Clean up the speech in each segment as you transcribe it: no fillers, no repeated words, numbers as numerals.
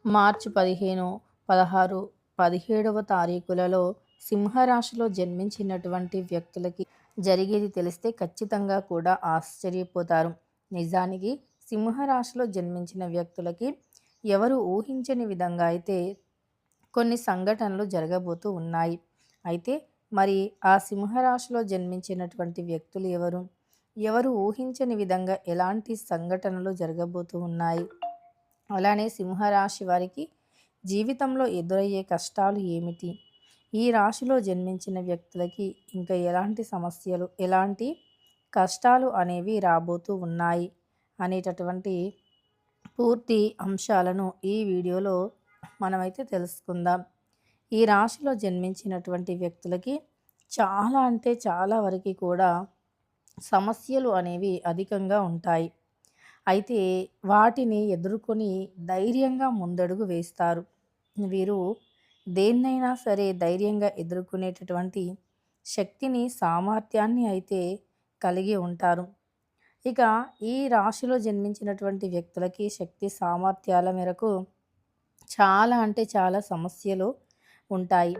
మార్చి 15, 16, 17వ తారీఖులలో సింహరాశిలో జన్మించినటువంటి వ్యక్తులకి జరిగేది తెలిస్తే ఖచ్చితంగా కూడా ఆశ్చర్యపోతారు. నిజానికి సింహరాశిలో జన్మించిన వ్యక్తులకి ఎవరు ఊహించని విధంగా అయితే కొన్ని సంఘటనలు జరగబోతూ ఉన్నాయి. అయితే మరి ఆ సింహరాశిలో జన్మించినటువంటి వ్యక్తులు ఎవరు? ఎవరు ఊహించని విధంగా ఎలాంటి సంఘటనలు జరగబోతూ ఉన్నాయి? అలానే సింహరాశి వారికి జీవితంలో ఎదురయ్యే కష్టాలు ఏమిటి? ఈ రాశిలో జన్మించిన వ్యక్తులకి ఇంకా ఎలాంటి సమస్యలు, ఎలాంటి కష్టాలు అనేవి రాబోతూ ఉన్నాయి అనేటటువంటి పూర్తి అంశాలను ఈ వీడియోలో మనమైతే తెలుసుకుందాం. ఈ రాశిలో జన్మించినటువంటి వ్యక్తులకి చాలా అంటే చాలా వరకు కూడా సమస్యలు అనేవి అధికంగా ఉంటాయి. అయితే వాటిని ఎదుర్కొని ధైర్యంగా ముందడుగు వేస్తారు. వీరు దేన్నైనా సరే ధైర్యంగా ఎదుర్కొనేటటువంటి శక్తిని, సామర్థ్యాన్ని అయితే కలిగి ఉంటారు. ఇక ఈ రాశిలో జన్మించినటువంటి వ్యక్తులకి శక్తి సామర్థ్యాల మేరకు చాలా అంటే చాలా సమస్యలు ఉంటాయి.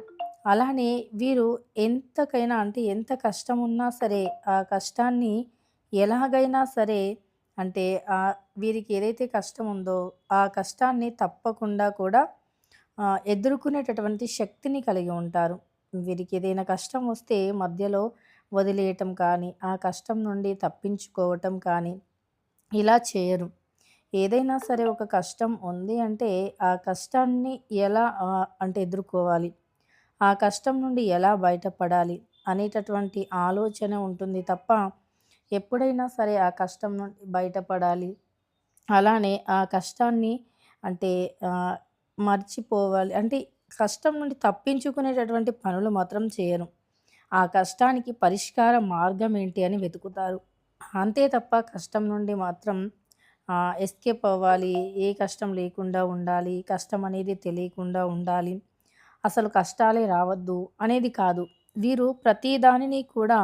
అలానే వీరు ఎంతకైనా అంటే ఎంత కష్టం ఉన్నా సరే ఆ కష్టాన్ని ఎలాగైనా సరే అంటే వీరికి ఏదైతే కష్టం ఉందో ఆ కష్టాన్ని తప్పకుండా కూడా ఎదుర్కొనేటటువంటి శక్తిని కలిగి ఉంటారు. వీరికి ఏదైనా కష్టం వస్తే మధ్యలో వదిలేయటం కానీ, ఆ కష్టం నుండి తప్పించుకోవటం కానీ ఇలా చేయరు. ఏదైనా సరే ఒక కష్టం ఉంది అంటే ఆ కష్టాన్ని ఎలా అంటే ఎదుర్కోవాలి, ఆ కష్టం నుండి ఎలా బయటపడాలి అనేటటువంటి ఆలోచన ఉంటుంది తప్ప ఎప్పుడైనా సరే ఆ కష్టం నుండి బయటపడాలి, అలానే ఆ కష్టాన్ని అంటే మర్చిపోవాలి అంటే కష్టం నుండి తప్పించుకునేటటువంటి పనులు మాత్రం చేయరు. ఆ కష్టానికి పరిష్కార మార్గం ఏంటి అని వెతుకుతారు. అంతే తప్ప కష్టం నుండి మాత్రం ఎస్కేప్ అవ్వాలి, ఏ కష్టం లేకుండా ఉండాలి, కష్టం అనేది తెలియకుండా ఉండాలి, అసలు కష్టాలే రావద్దు అనేది కాదు. వీరు ప్రతి దానిని కూడా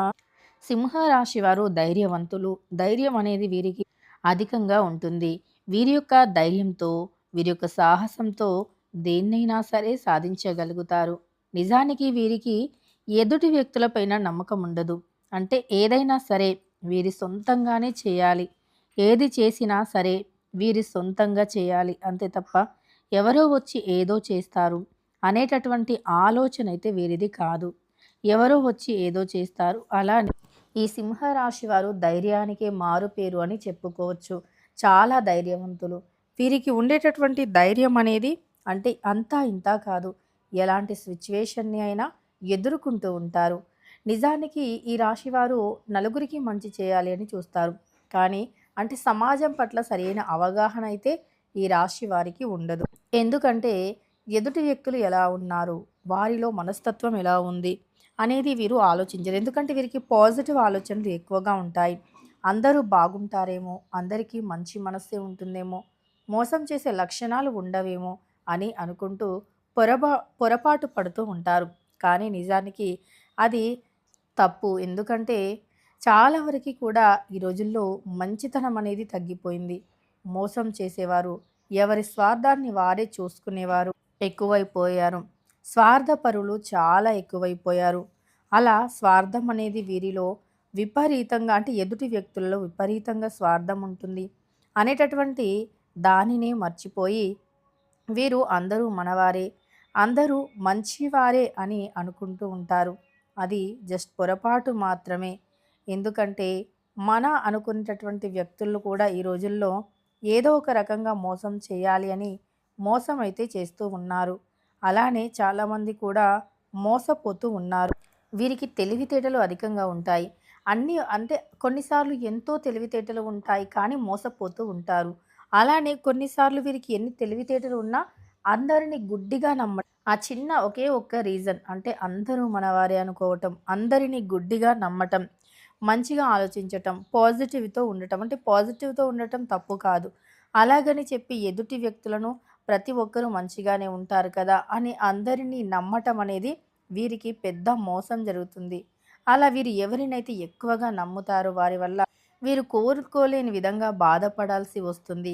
సింహరాశి వారు ధైర్యవంతులు. ధైర్యం అనేది వీరికి అధికంగా ఉంటుంది. వీరి యొక్క ధైర్యంతో, వీరి యొక్క సాహసంతో దేన్నైనా సరే సాధించగలుగుతారు. నిజానికి వీరికి ఎదుటి వ్యక్తులపైన నమ్మకం ఉండదు. అంటే ఏదైనా సరే వీరి సొంతంగానే చేయాలి. ఏది చేసినా సరే వీరి సొంతంగా చేయాలి. అంతే తప్ప ఎవరో వచ్చి ఏదో చేస్తారు అనేటటువంటి ఆలోచన అయితే వీరిది కాదు. ఎవరో వచ్చి ఏదో చేస్తారు. అలానే ఈ సింహరాశి వారు ధైర్యానికే మారుపేరు అని చెప్పుకోవచ్చు. చాలా ధైర్యవంతులు. వీరికి ఉండేటటువంటి ధైర్యం అనేది అంటే అంతా ఇంతా కాదు. ఎలాంటి సిచ్యువేషన్‌ని అయినా ఎదుర్కొంటూ ఉంటారు. నిజానికి ఈ రాశివారు నలుగురికి మంచి చేయాలి అని చూస్తారు. కానీ అంటే సమాజం పట్ల సరైన అవగాహన అయితే ఈ రాశి వారికి ఉండదు. ఎందుకంటే ఎదుటి వ్యక్తులు ఎలా ఉన్నారు? వారిలో మనస్తత్వం ఎలా ఉంది? అనేది వీరు ఆలోచించరు. ఎందుకంటే వీరికి పాజిటివ్ ఆలోచనలు ఎక్కువగా ఉంటాయి. అందరూ బాగుంటారేమో, అందరికీ మంచి మనస్సే ఉంటుందేమో, మోసం చేసే లక్షణాలు ఉండవేమో అని అనుకుంటూ పొరపాటు పడుతూ ఉంటారు. కానీ నిజానికి అది తప్పు. ఎందుకంటే చాలా వరకి కూడా ఈ రోజుల్లో మంచితనం అనేది తగ్గిపోయింది. మోసం చేసేవారు, ఎవరి స్వార్థాన్ని వారే చూసుకునేవారు ఎక్కువైపోయారు. స్వార్థపరులు చాలా ఎక్కువైపోయారు. అలా స్వార్థం అనేది వీరిలో విపరీతంగా అంటే ఎదుటి వ్యక్తులలో విపరీతంగా స్వార్థం ఉంటుంది అనేటటువంటి దానినే మర్చిపోయి వీరు అందరూ మనవారే, అందరూ మంచివారే అని అనుకుంటూ ఉంటారు. అది జస్ట్ పొరపాటు మాత్రమే. ఎందుకంటే మన అనుకునేటటువంటి వ్యక్తులు కూడా ఈ రోజుల్లో ఏదో ఒక రకంగా మోసం చేయాలి అని మోసం అయితే చేస్తూ ఉన్నారు. అలానే చాలామంది కూడా మోసపోతూ ఉన్నారు. వీరికి తెలివితేటలు అధికంగా ఉంటాయి. అన్నీ అంటే కొన్నిసార్లు ఎంతో తెలివితేటలు ఉంటాయి కానీ మోసపోతూ ఉంటారు. అలానే కొన్నిసార్లు వీరికి ఎన్ని తెలివితేటలు ఉన్నా అందరిని గుడ్డిగా నమ్మడం. ఆ చిన్న ఒకే ఒక్క రీజన్ అంటే అందరూ మనవారే అనుకోవటం, అందరిని గుడ్డిగా నమ్మటం, మంచిగా ఆలోచించటం, పాజిటివ్‌తో ఉండటం. అంటే పాజిటివ్‌తో ఉండటం తప్పు కాదు. అలాగని చెప్పి ఎదుటి వ్యక్తులను ప్రతి ఒక్కరూ మంచిగానే ఉంటారు కదా అని అందరినీ నమ్మటం అనేది వీరికి పెద్ద మోసం జరుగుతుంది. అలా వీరు ఎవరినైతే ఎక్కువగా నమ్ముతారో వారి వల్ల వీరు కోరుకోలేని విధంగా బాధపడాల్సి వస్తుంది.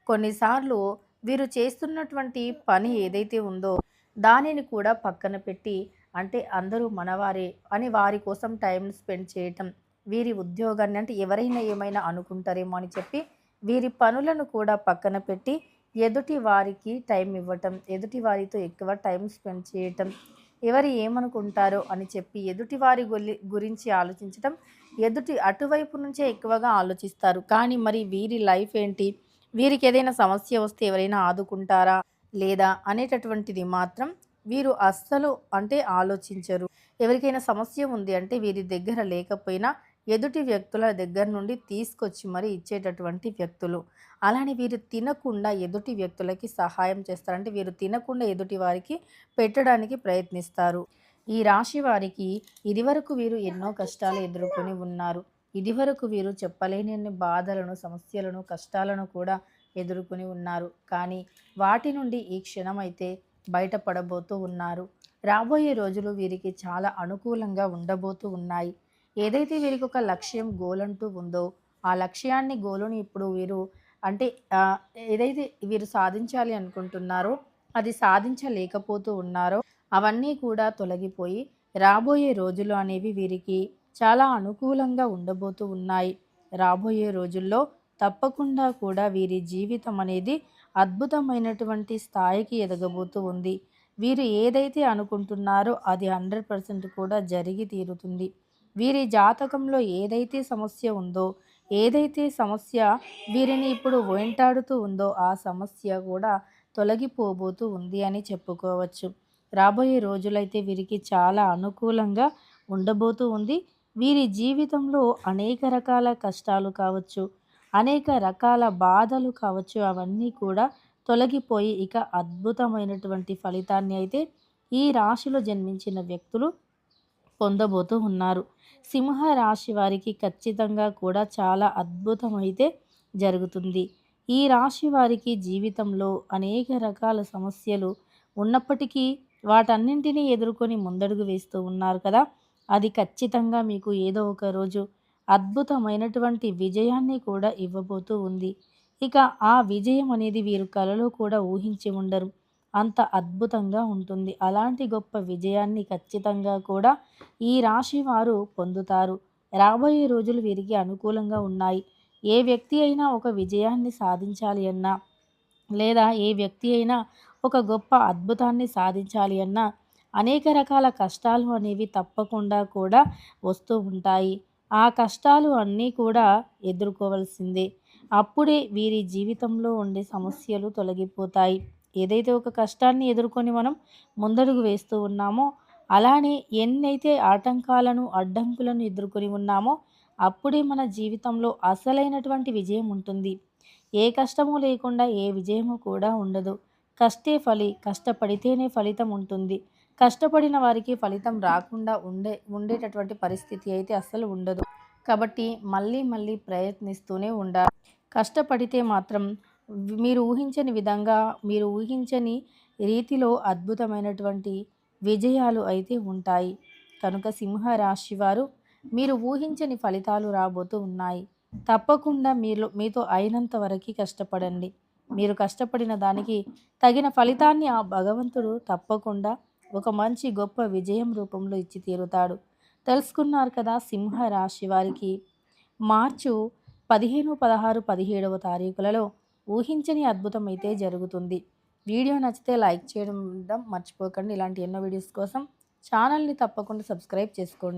కొన్నిసార్లు వీరు చేస్తున్నటువంటి పని ఏదైతే ఉందో దానిని కూడా పక్కన పెట్టి, అంటే అందరూ మనవారే అని వారి కోసం టైం స్పెండ్ చేయటం, వీరి ఉద్యోగాన్ని అంటే ఎవరైనా ఏమైనా అనుకుంటారేమో అని చెప్పి వీరి పనులను కూడా పక్కన పెట్టి ఎదుటి వారికి టైం ఇవ్వటం, ఎదుటి వారితో ఎక్కువ టైం స్పెండ్ చేయటం, ఎవరు ఏమనుకుంటారో అని చెప్పి ఎదుటి వారి గురించి ఆలోచించటం, అటువైపు నుంచే ఎక్కువగా ఆలోచిస్తారు. కానీ మరి వీరి లైఫ్ ఏంటి? వీరికి ఏదైనా సమస్య వస్తే ఎవరైనా ఆదుకుంటారా? లేదా? అనేటటువంటిది మాత్రం వీరు అస్సలు అంటే ఆలోచించరు. ఎవరికైనా సమస్య ఉంది అంటే వీరి దగ్గర లేకపోయినా ఎదుటి వ్యక్తుల దగ్గర నుండి తీసుకొచ్చి మరి ఇచ్చేటటువంటి వ్యక్తులు. అలానే వీరు తినకుండా ఎదుటి వ్యక్తులకి సహాయం చేస్తారు. అంటే వీరు తినకుండా ఎదుటి వారికి పెట్టడానికి ప్రయత్నిస్తారు. ఈ రాశి వారికి ఇదివరకు వీరు ఎన్నో కష్టాలు ఎదుర్కొని ఉన్నారు. ఇదివరకు వీరు చెప్పలేనన్ని బాధలను, సమస్యలను, కష్టాలను కూడా ఎదుర్కొని ఉన్నారు. కానీ వాటి నుండి ఈ క్షణమైతే బయటపడబోతూ ఉన్నారు. రాబోయే రోజులు వీరికి చాలా అనుకూలంగా ఉండబోతూ ఉన్నాయి. ఏదైతే వీరికి ఒక లక్ష్యం, గోల్ అంటూ ఉందో ఆ లక్ష్యాన్ని, గోలుని ఇప్పుడు వీరు అంటే ఏదైతే వీరు సాధించాలి అనుకుంటున్నారో అది సాధించలేకపోతూ ఉన్నారో అవన్నీ కూడా తొలగిపోయి రాబోయే రోజులు అనేవి వీరికి చాలా అనుకూలంగా ఉండబోతూ ఉన్నాయి. రాబోయే రోజుల్లో తప్పకుండా కూడా వీరి జీవితం అనేది అద్భుతమైనటువంటి స్థాయికి ఎదగబోతూ ఉంది. వీరు ఏదైతే అనుకుంటున్నారో అది 100% కూడా జరిగి తీరుతుంది. వీరి జాతకంలో ఏదైతే సమస్య ఉందో, ఏదైతే సమస్య వీరిని ఇప్పుడు వెంటాడుతూ ఉందో ఆ సమస్య కూడా తొలగిపోబోతూ ఉంది అని చెప్పుకోవచ్చు. రాబోయే రోజులైతే వీరికి చాలా అనుకూలంగా ఉండబోతూ ఉంది. వీరి జీవితంలో అనేక రకాల కష్టాలు కావచ్చు, అనేక రకాల బాధలు కావచ్చు, అవన్నీ కూడా తొలగిపోయి ఇక అద్భుతమైనటువంటి ఫలితాన్ని అయితే ఈ రాశిలో జన్మించిన వ్యక్తులు పొందబోతూ ఉన్నారు. సింహ రాశి వారికి ఖచ్చితంగా కూడా చాలా అద్భుతమైతే జరుగుతుంది. ఈ రాశి వారికి జీవితంలో అనేక రకాల సమస్యలు ఉన్నప్పటికీ వాటన్నింటినీ ఎదుర్కొని ముందడుగు వేస్తూ ఉన్నారు కదా! అది ఖచ్చితంగా మీకు ఏదో ఒక రోజు అద్భుతమైనటువంటి విజయాన్ని కూడా ఇవ్వబోతూ ఉంది. ఇక ఆ విజయం అనేది వీరు కలలో కూడా ఊహించి ఉండరు. అంత అద్భుతంగా ఉంటుంది. అలాంటి గొప్ప విజయాన్ని ఖచ్చితంగా కూడా ఈ రాశి వారు పొందుతారు. రాబోయే రోజులు వీరికి అనుకూలంగా ఉన్నాయి. ఏ వ్యక్తి అయినా ఒక విజయాన్ని సాధించాలి అన్నా, లేదా ఏ వ్యక్తి అయినా ఒక గొప్ప అద్భుతాన్ని సాధించాలి అన్నా అనేక రకాల కష్టాలు అనేవి తప్పకుండా కూడా వస్తూ ఉంటాయి. ఆ కష్టాలు అన్నీ కూడా ఎదుర్కోవాల్సిందే. అప్పుడే వీరి జీవితంలో ఉండే సమస్యలు తొలగిపోతాయి. ఏదైతే ఒక కష్టాన్ని ఎదుర్కొని మనం ముందడుగు వేస్తూ ఉన్నామో, అలానే ఎన్నైతే ఆటంకాలను, అడ్డంకులను ఎదుర్కొని ఉన్నామో అప్పుడే మన జీవితంలో అసలైనటువంటి విజయం ఉంటుంది. ఏ కష్టము లేకుండా ఏ విజయము కూడా ఉండదు. కష్టపడితేనే ఫలితం ఉంటుంది. కష్టపడిన వారికి ఫలితం రాకుండా ఉండేటటువంటి పరిస్థితి అయితే అస్సలు ఉండదు. కాబట్టి మళ్ళీ మళ్ళీ ప్రయత్నిస్తూనే ఉండాలి. కష్టపడితే మాత్రం మీరు ఊహించని విధంగా, మీరు ఊహించని రీతిలో అద్భుతమైనటువంటి విజయాలు అయితే ఉంటాయి. కనుక సింహ రాశి వారు మీరు ఊహించని ఫలితాలు రాబోతూ ఉన్నాయి. తప్పకుండా మీతో అయినంత వరకు కష్టపడండి. మీరు కష్టపడిన దానికి తగిన ఫలితాన్ని ఆ భగవంతుడు తప్పకుండా ఒక మంచి గొప్ప విజయం రూపంలో ఇచ్చి తీరుతాడు. తెలుసుకున్నారు కదా సింహ రాశి వారికి మార్చు 15, 16, 17వ తారీఖులలో ఊహించని అద్భుతం అయితే జరుగుతుంది. వీడియో నచ్చితే లైక్ చేయడం మర్చిపోకండి. ఇలాంటి ఎన్నో వీడియోస్ కోసం ఛానల్ని తప్పకుండా సబ్స్క్రైబ్ చేసుకోండి.